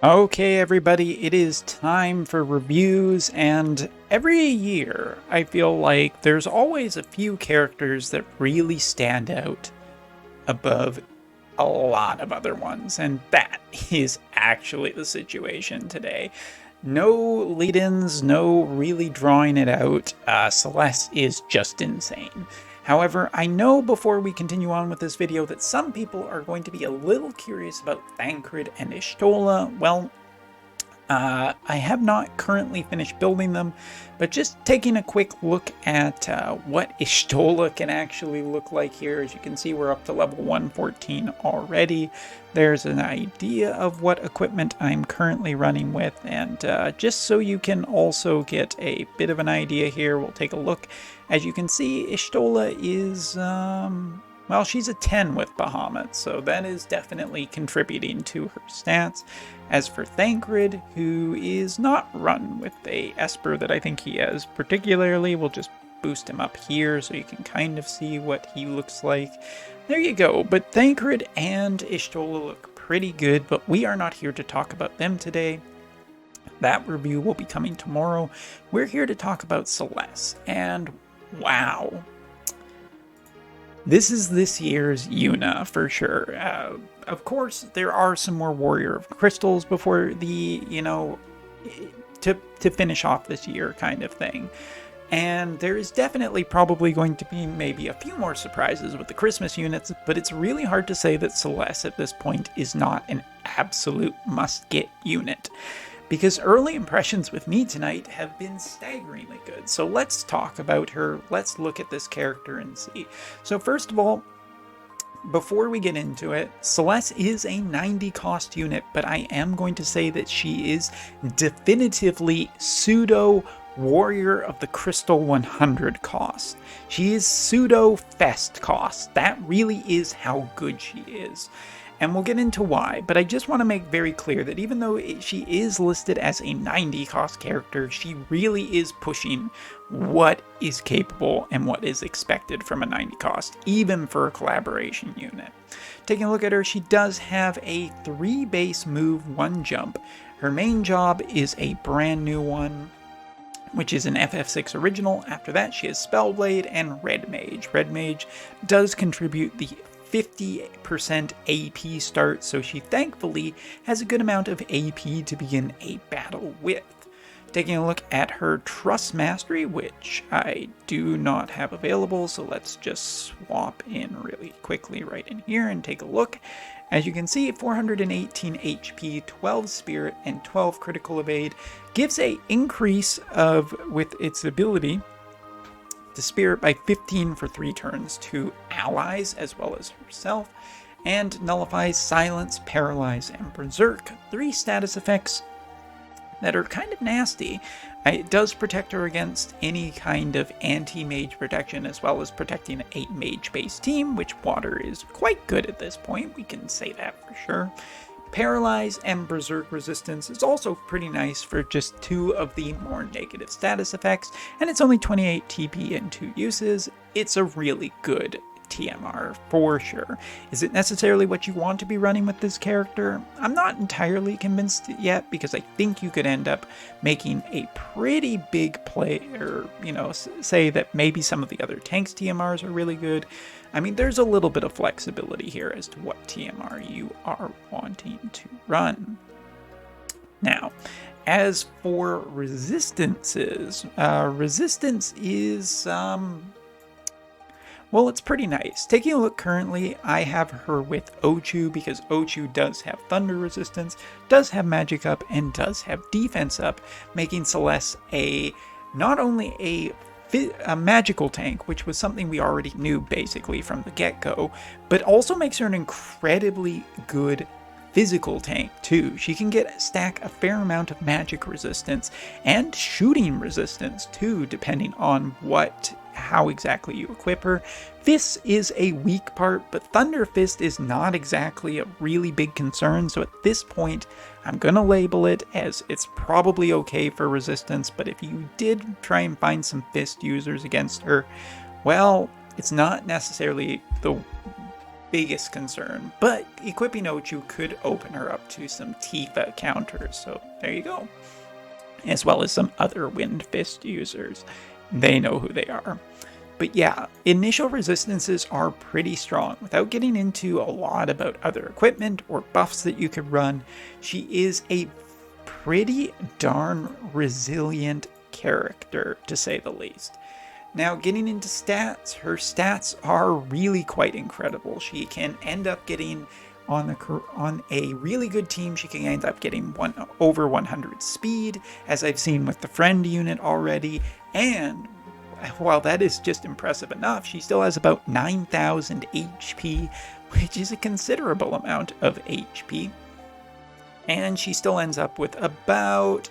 Okay, everybody, it is time for reviews, and every year I feel like there's always a few characters that really stand out above a lot of other ones, and that is actually the situation today. No lead-ins, no really drawing it out. Celeste is just insane. However, I know before we continue on with this video that some people are going to be a little curious about Thancred and Y'shtola. Well, I have not currently finished building them, but just taking a quick look at what Y'shtola can actually look like here. As you can see, we're up to level 114 already. There's an idea of what equipment I'm currently running with, and just so you can also get a bit of an idea here, we'll take a look. As you can see, Y'shtola is, well, she's a 10 with Bahamut, so that is definitely contributing to her stats. As for Thancred, who is not run with a Esper that I think he has particularly, we'll just boost him up here so you can kind of see what he looks like. There you go, but Thancred and Y'shtola look pretty good, but we are not here to talk about them today. That review will be coming tomorrow. We're here to talk about Celes, and wow. This is this year's Yuna for sure. Of course, there are some more Warrior of Crystals before the, to finish off this year kind of thing. And there is definitely probably going to be maybe a few more surprises with the Christmas units, but it's really hard to say that Celeste at this point is not an absolute must-get unit. Because early impressions with me tonight have been staggeringly good. So let's talk about her. Let's look at this character and see. So first of all, before we get into it, Celeste is a 90 cost unit, but I am going to say that she is definitively pseudo Warrior of the Crystal 100 cost. She is pseudo Fest cost. That really is how good she is. And we'll get into why, but I just want to make very clear that even though she is listed as a 90 cost character, she really is pushing what is capable and what is expected from a 90 cost, even for a collaboration unit. Taking a look at her, she does have a 3 base move, 1 jump. Her main job is a brand new one, which is an FF6 original. After that, she has Spellblade and Red Mage. Red Mage does contribute the 50% AP start, so she thankfully has a good amount of AP to begin a battle with. Taking a look at her Trust Mastery, which I do not have available, so let's just swap in really quickly right in here and take a look. As you can see, 418 HP, 12 Spirit, and 12 Critical Evade gives a increase with its ability to Spirit by 15 for 3 turns to allies as well as herself, and nullifies Silence, Paralyze, and Berserk, 3 status effects that are kind of nasty. It does protect her against any kind of anti-mage protection, as well as protecting a mage-based team, which Water is quite good at this point, we can say that for sure. Paralyze and Berserk resistance is also pretty nice for just 2 of the more negative status effects, and it's only 28 TP in 2 uses. It's a really good TMR for sure. Is it necessarily what you want to be running with this character? I'm not entirely convinced yet, because I think you could end up making a pretty big play, or, say that maybe some of the other tanks TMRs are really good. I mean, there's a little bit of flexibility here as to what TMR you are wanting to run. Now, as for resistances, resistance is, well, it's pretty nice. Taking a look currently, I have her with Ochu because Ochu does have Thunder resistance, does have Magic up, and does have Defense up, making Celeste not only a magical tank, which was something we already knew basically from the get-go, but also makes her an incredibly good physical tank too. She can stack a fair amount of magic resistance and shooting resistance too, depending on how exactly you equip her. Fist is a weak part, but Thunder Fist is not exactly a really big concern, so at this point I'm gonna label it as it's probably okay for resistance, but if you did try and find some Fist users against her, well, it's not necessarily the biggest concern, but equipping Ochu could open her up to some Tifa counters, so there you go. As well as some other Wind Fist users. They know who they are. But yeah, initial resistances are pretty strong. Without getting into a lot about other equipment or buffs that you could run, she is a pretty darn resilient character, to say the least. Now, getting into stats, her stats are really quite incredible. She can end up getting, on a really good team, she can end up getting over 100 speed, as I've seen with the friend unit already, and while that is just impressive enough, she still has about 9,000 HP, which is a considerable amount of HP. And she still ends up with about,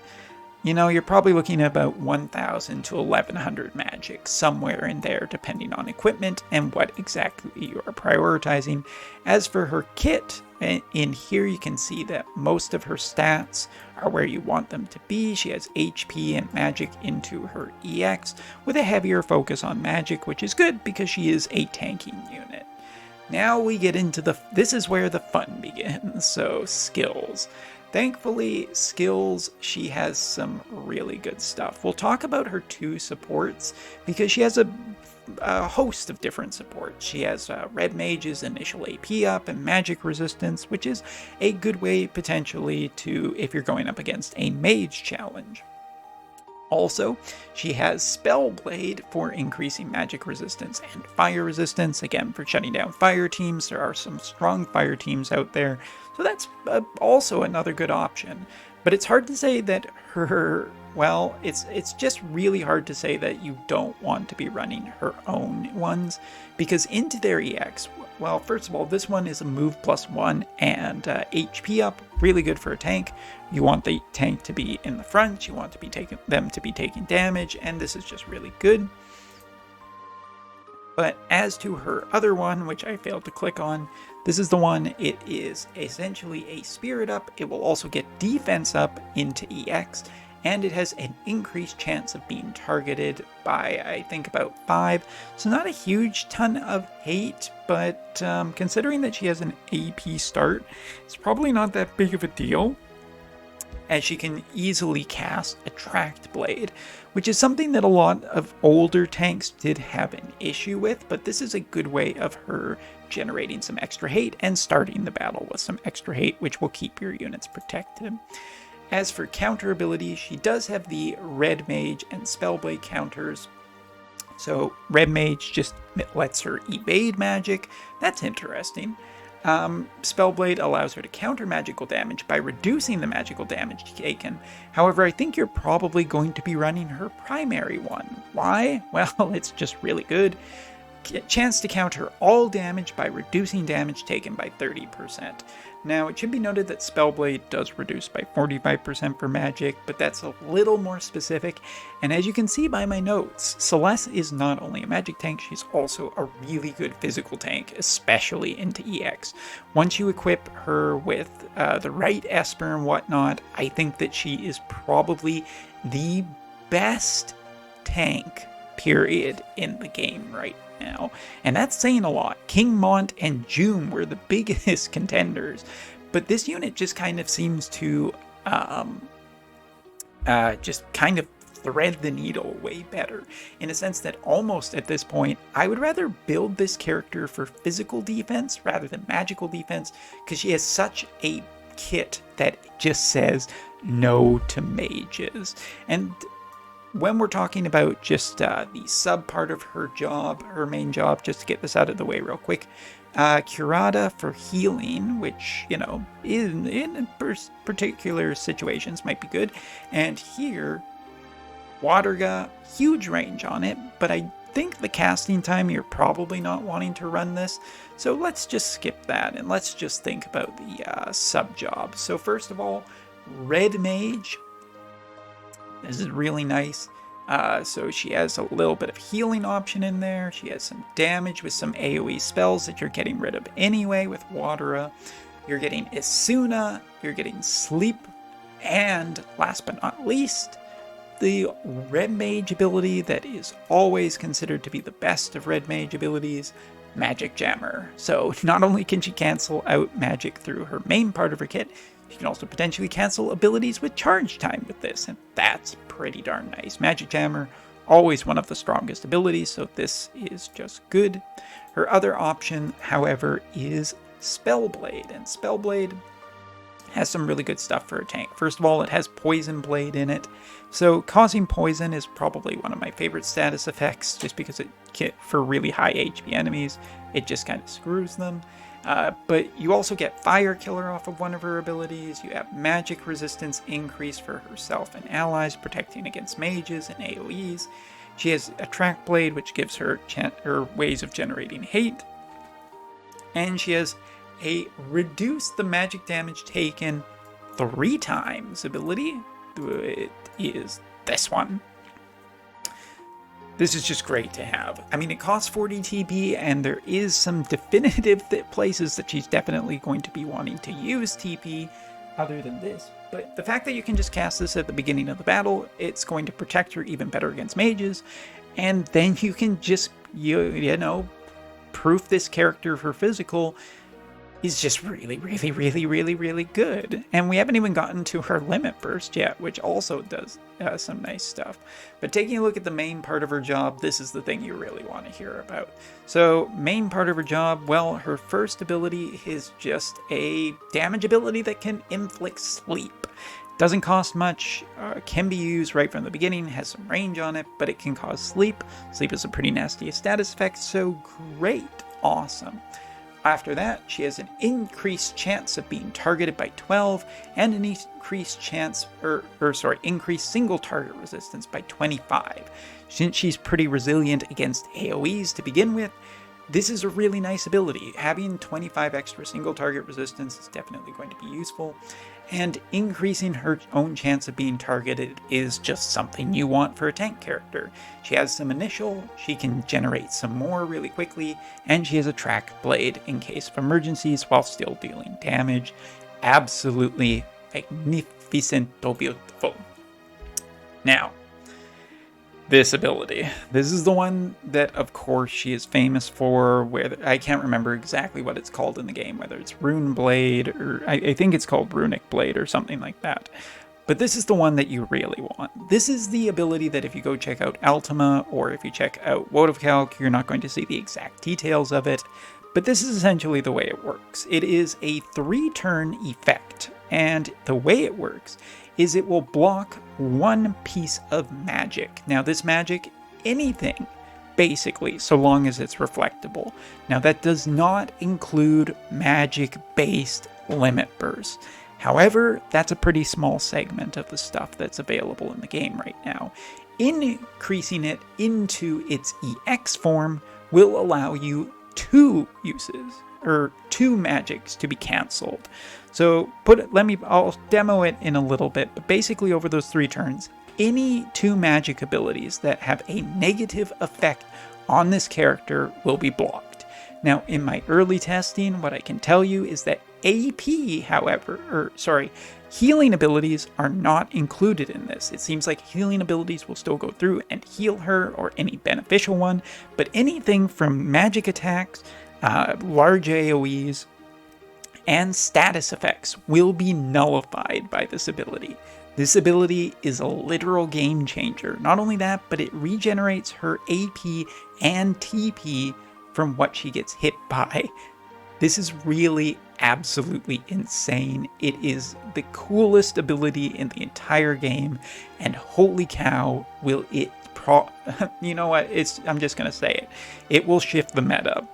you're probably looking at about 1,000 to 1,100 magic, somewhere in there, depending on equipment and what exactly you are prioritizing. As for her kit, in here you can see that most of her stats are where you want them to be. She has HP and magic into her EX, with a heavier focus on magic, which is good because she is a tanking unit. Now we get into this is where the fun begins, so skills. Thankfully, skills, she has some really good stuff. We'll talk about her 2 supports because she has a host of different supports. She has Red Mage's initial AP up and magic resistance, which is a good way potentially to, if you're going up against a mage challenge. Also, she has Spellblade for increasing magic resistance and fire resistance, again for shutting down fire teams. There are some strong fire teams out there, so that's also another good option. But it's hard to say that it's just really hard to say that you don't want to be running her own ones, because into their EX, well, first of all, this one is a move +1 and HP up, really good for a tank. You want the tank to be in the front, you want them to be taking damage, and this is just really good. But as to her other one, which I failed to click on, this is the one. It is essentially a spirit up. It will also get defense up into EX, and it has an increased chance of being targeted by, I think, about 5. So not a huge ton of hate, but considering that she has an AP start, it's probably not that big of a deal, as she can easily cast Attract Blade, which is something that a lot of older tanks did have an issue with, but this is a good way of her generating some extra hate and starting the battle with some extra hate, which will keep your units protected. As for counter abilities, she does have the Red Mage and Spellblade counters. So Red Mage just lets her evade magic. That's interesting. Spellblade allows her to counter magical damage by reducing the magical damage taken. However, I think you're probably going to be running her primary one. Why? Well, it's just really good. Chance to counter all damage by reducing damage taken by 30%. Now, it should be noted that Spellblade does reduce by 45% for magic, but that's a little more specific. And as you can see by my notes, Celeste is not only a magic tank, she's also a really good physical tank, especially into EX. Once you equip her with the right Esper and whatnot, I think that she is probably the best tank, period, in the game right now. And that's saying a lot. King Mont and June were the biggest contenders, but this unit just kind of seems to just kind of thread the needle way better, in a sense that almost at this point I would rather build this character for physical defense rather than magical defense, because she has such a kit that just says no to mages. And when we're talking about just the sub part of her job, her main job, just to get this out of the way real quick, Curata for healing, which, in particular situations might be good. And here, Waterga, huge range on it, but I think the casting time, you're probably not wanting to run this. So let's just skip that, and let's just think about the sub job. So first of all, Red Mage. This is really nice. So she has a little bit of healing option in there. She has some damage with some AoE spells that you're getting rid of anyway with Watera. You're getting Isuna, you're getting Sleep, and last but not least, the Red Mage ability that is always considered to be the best of Red Mage abilities, Magic Jammer. So not only can she cancel out magic through her main part of her kit, she can also potentially cancel abilities with charge time with this, and that's pretty darn nice. Magic Jammer, always one of the strongest abilities, so this is just good. Her other option, however, is Spellblade, and Spellblade has some really good stuff for a tank. First of all, it has Poison Blade in it, so causing poison is probably one of my favorite status effects, just because for really high HP enemies, it just kind of screws them. But you also get Fire Killer off of one of her abilities. You have Magic Resistance increase for herself and allies, protecting against mages and AoEs. She has Attract Blade, which gives her ways of generating hate. And she has a Reduce the magic damage taken 3 times ability. It is this one. This is just great to have. I mean, it costs 40 TP, and there is some definitive places that she's definitely going to be wanting to use TP other than this. But the fact that you can just cast this at the beginning of the battle, it's going to protect her even better against mages, and then you can just, you know, proof this character for physical is just really, really, really, really, really good. And we haven't even gotten to her limit burst yet, which also does some nice stuff. But taking a look at the main part of her job, this is the thing you really want to hear about. So main part of her job, well, her first ability is just a damage ability that can inflict sleep. Doesn't cost much, can be used right from the beginning, has some range on it, but it can cause sleep. Sleep is a pretty nasty status effect, so great, awesome. After that, she has an increased chance of being targeted by 12 and an increased chance, increased single target resistance by 25. Since she's pretty resilient against AoEs to begin with, this is a really nice ability. Having 25 extra single target resistance is definitely going to be useful, and increasing her own chance of being targeted is just something you want for a tank character. She has some initial, she can generate some more really quickly, and she has a Track Blade in case of emergencies while still dealing damage. Absolutely magnificent, beautiful. Now, this ability. This is the one that, of course, she is famous for, where I can't remember exactly what it's called in the game, whether it's Rune Blade, or I think it's called Runic Blade or something like that. But this is the one that you really want. This is the ability that if you go check out Ultima, or if you check out Wotv, you're not going to see the exact details of it, but this is essentially the way it works. It is a 3-turn effect, and the way it works is it will block one piece of magic. Now this magic, anything, basically, so long as it's reflectable. Now that does not include magic-based limit bursts. However, that's a pretty small segment of the stuff that's available in the game right now. Increasing it into its EX form will allow you 2 uses, or 2 magics to be cancelled. So I'll demo it in a little bit, but basically over those 3 turns, any 2 magic abilities that have a negative effect on this character will be blocked. Now, in my early testing, what I can tell you is that healing abilities are not included in this. It seems like healing abilities will still go through and heal her, or any beneficial one, but anything from magic attacks, large AoEs, and status effects will be nullified by this ability. This ability is a literal game changer. Not only that, but it regenerates her AP and TP from what she gets hit by. This is really absolutely insane. It is the coolest ability in the entire game, and holy cow, will it you know what, I'm just gonna say it. It will shift the meta.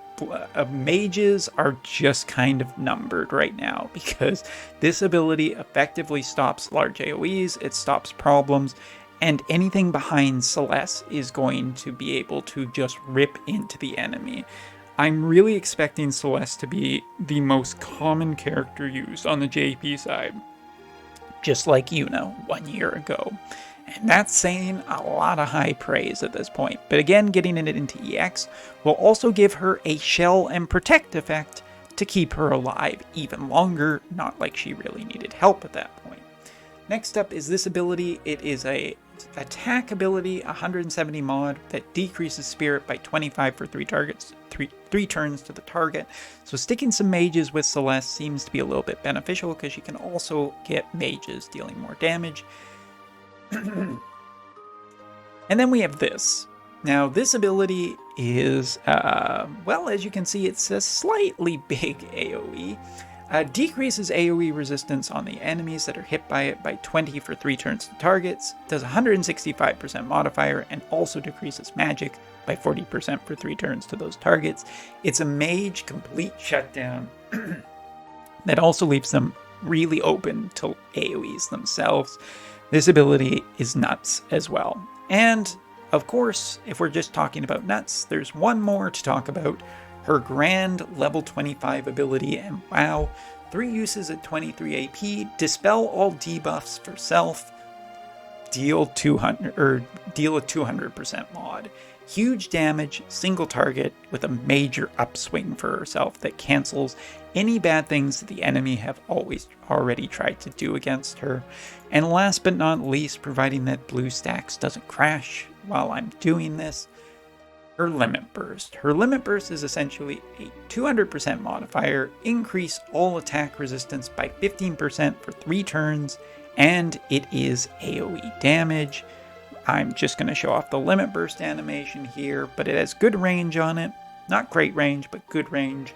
Mages are just kind of numbered right now, because this ability effectively stops large AoEs, it stops problems, and anything behind Celes is going to be able to just rip into the enemy. I'm really expecting Celeste to be the most common character used on the JP side, just like 1 year ago. And that's saying a lot of high praise at this point. But again, getting it into EX will also give her a shell and protect effect to keep her alive even longer, not like she really needed help at that point. Next up is this ability. It is a attack ability, 170 mod, that decreases spirit by 25 for 3 3 turns to the target. So sticking some mages with Celeste seems to be a little bit beneficial because you can also get mages dealing more damage. And then we have this. Now this ability is, well, as you can see, it's a slightly big AoE. Decreases AoE resistance on the enemies that are hit by it by 20 for 3 turns to targets, does 165% modifier, and also decreases magic by 40% for 3 turns to those targets. It's a mage complete shutdown that also leaves them really open to AoEs themselves. This ability is nuts as well. And of course, if we're just talking about nuts, there's one more to talk about. Her grand level 25 ability, and wow, 3 uses at 23 AP, dispel all debuffs for self, deal a 200% mod. Huge damage, single target with a major upswing for herself that cancels any bad things that the enemy have already tried to do against her. And last but not least, providing that blue stacks doesn't crash while I'm doing this, her Limit Burst. Her Limit Burst is essentially a 200% modifier, increase all attack resistance by 15% for 3 turns, and it is AoE damage. I'm just going to show off the Limit Burst animation here, but it has good range on it. Not great range, but good range.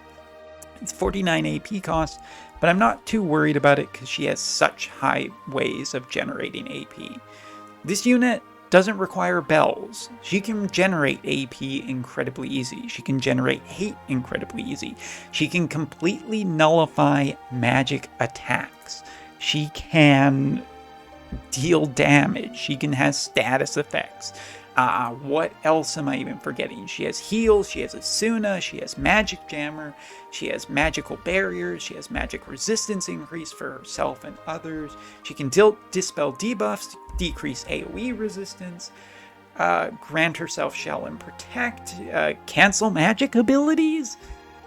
It's 49 AP cost, but I'm not too worried about it because she has such high ways of generating AP. This unit doesn't require bells. She can generate AP incredibly easy. She can generate hate incredibly easy. She can completely nullify magic attacks. She can deal damage. She can have status effects. What else am I even forgetting? She has heal, she has Asuna, she has magic jammer, she has magical barriers, she has magic resistance increase for herself and others. She can dispel debuffs, decrease AoE resistance, grant herself shell and protect, cancel magic abilities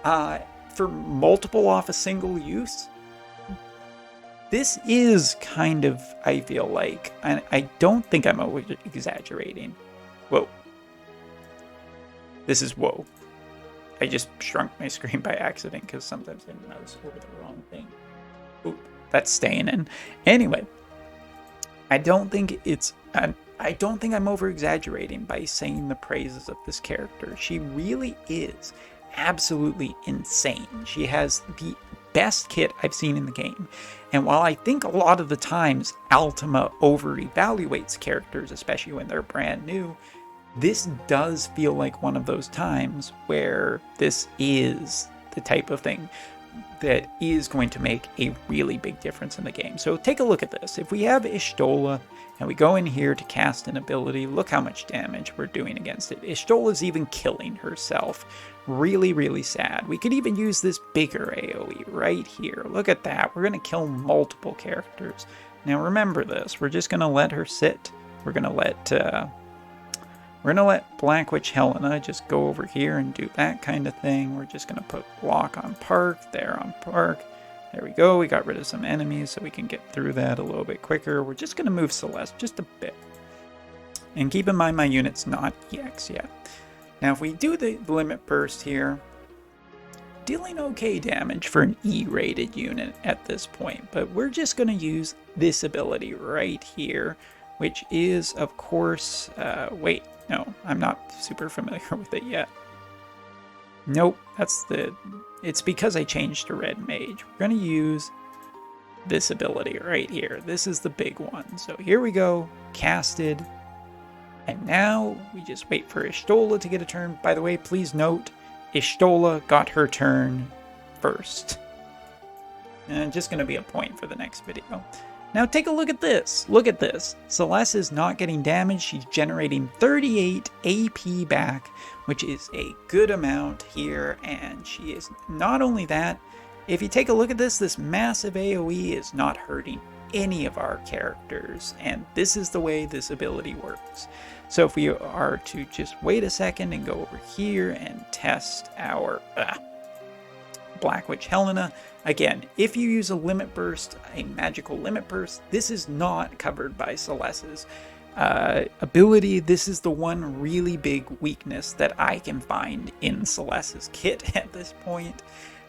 for multiple off a single use. This is kind of, I feel like, and I don't think I'm exaggerating. Whoa. This is whoa. I just shrunk my screen by accident because sometimes I mouse over the wrong thing. Oop, that's staying in. Anyway, I don't think I'm over exaggerating by saying the praises of this character. She really is absolutely insane. She has the best kit I've seen in the game. And while I think a lot of the times Ultima over-evaluates characters, especially when they're brand new, this does feel like one of those times where this is the type of thing that is going to make a really big difference in the game. So take a look at this. If we have Y'shtola and we go in here to cast an ability, look how much damage we're doing against it. Y'shtola's even killing herself. Really, really sad. We could even use this bigger AoE right here. Look at that. We're going to kill multiple characters. Now remember this. We're just going to let her sit. We're going to let Black Witch Helena just go over here and do that kind of thing. We're just going to put block on Park, there on Park. There we go. We got rid of some enemies so we can get through that a little bit quicker. We're just going to move Celeste just a bit. And keep in mind my unit's not EX yet. Now if we do the Limit Burst here, dealing okay damage for an E-rated unit at this point, but we're just going to use this ability right here, which is, of course, wait, no, I'm not super familiar with it yet. Nope, it's because I changed to Red Mage. We're going to use this ability right here. This is the big one. So here we go, casted. And now we just wait for Y'shtola to get a turn. By the way, please note, Y'shtola got her turn first. And just going to be a point for the next video. Now take a look at this. Look at this. Celeste is not getting damaged. She's generating 38 AP back, which is a good amount here. And she is not only that, if you take a look at this massive AoE is not hurting any of our characters. And this is the way this ability works. So if we are to just wait a second and go over here and test our Black Witch Helena. Again, if you use a Limit Burst, a magical Limit Burst, this is not covered by Celeste's ability, this is the one really big weakness that I can find in Celeste's kit at this point,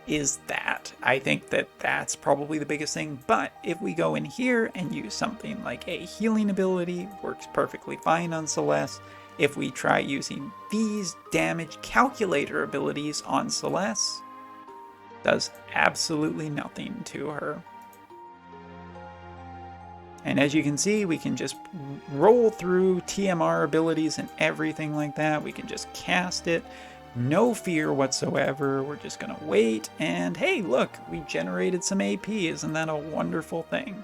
is that. I think that that's probably the biggest thing, but if we go in here and use something like a healing ability, works perfectly fine on Celeste. If we try using these damage calculator abilities on Celeste, does absolutely nothing to her. And as you can see, we can just roll through TMR abilities and everything like that. We can just cast it. No fear whatsoever. We're just going to wait. And hey, look, we generated some AP. Isn't that a wonderful thing?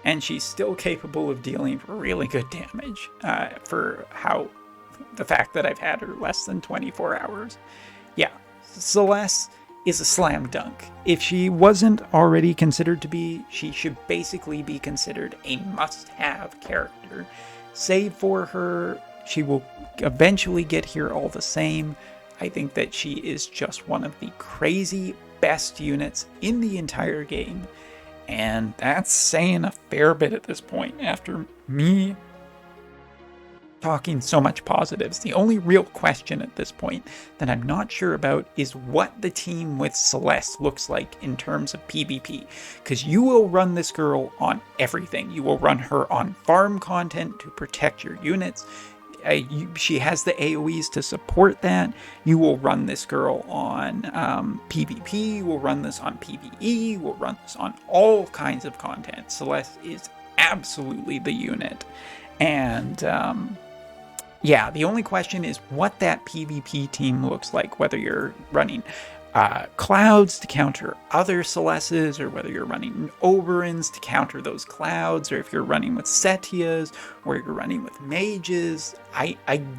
And she's still capable of dealing really good damage for the fact that I've had her less than 24 hours. Yeah, Celeste is a slam dunk. If she wasn't already considered to be, she should basically be considered a must-have character. Save for her, she will eventually get here all the same. I think that she is just one of the crazy best units in the entire game. And that's saying a fair bit at this point after me talking so much positives. The only real question at this point that I'm not sure about is what the team with Celeste looks like in terms of PvP. Because you will run this girl on everything. You will run her on farm content to protect your units. She has the AoEs to support that. You will run this girl on PvP. You will run this on PvE. You will run this on all kinds of content. Celeste is absolutely the unit. And yeah, the only question is what that PvP team looks like, whether you're running clouds to counter other Celestes, or whether you're running Oberons to counter those clouds, or if you're running with Setias, or you're running with mages. I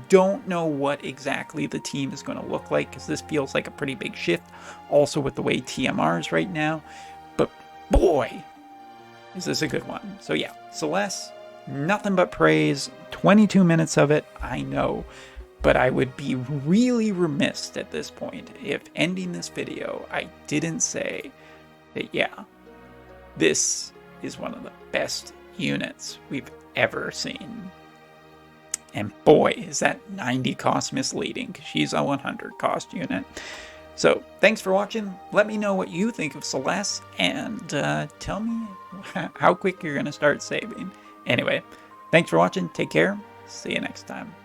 don't know what exactly the team is going to look like, because this feels like a pretty big shift, also with the way TMR is right now. But boy, is this a good one. So yeah, Celeste, nothing but praise. 22 minutes of it, I know. But I would be really remiss at this point if ending this video I didn't say that, yeah, this is one of the best units we've ever seen. And boy, is that 90 cost misleading, because she's a 100 cost unit. So thanks for watching. Let me know what you think of Celeste, and tell me how quick you're going to start saving. Anyway, thanks for watching. Take care. See you next time.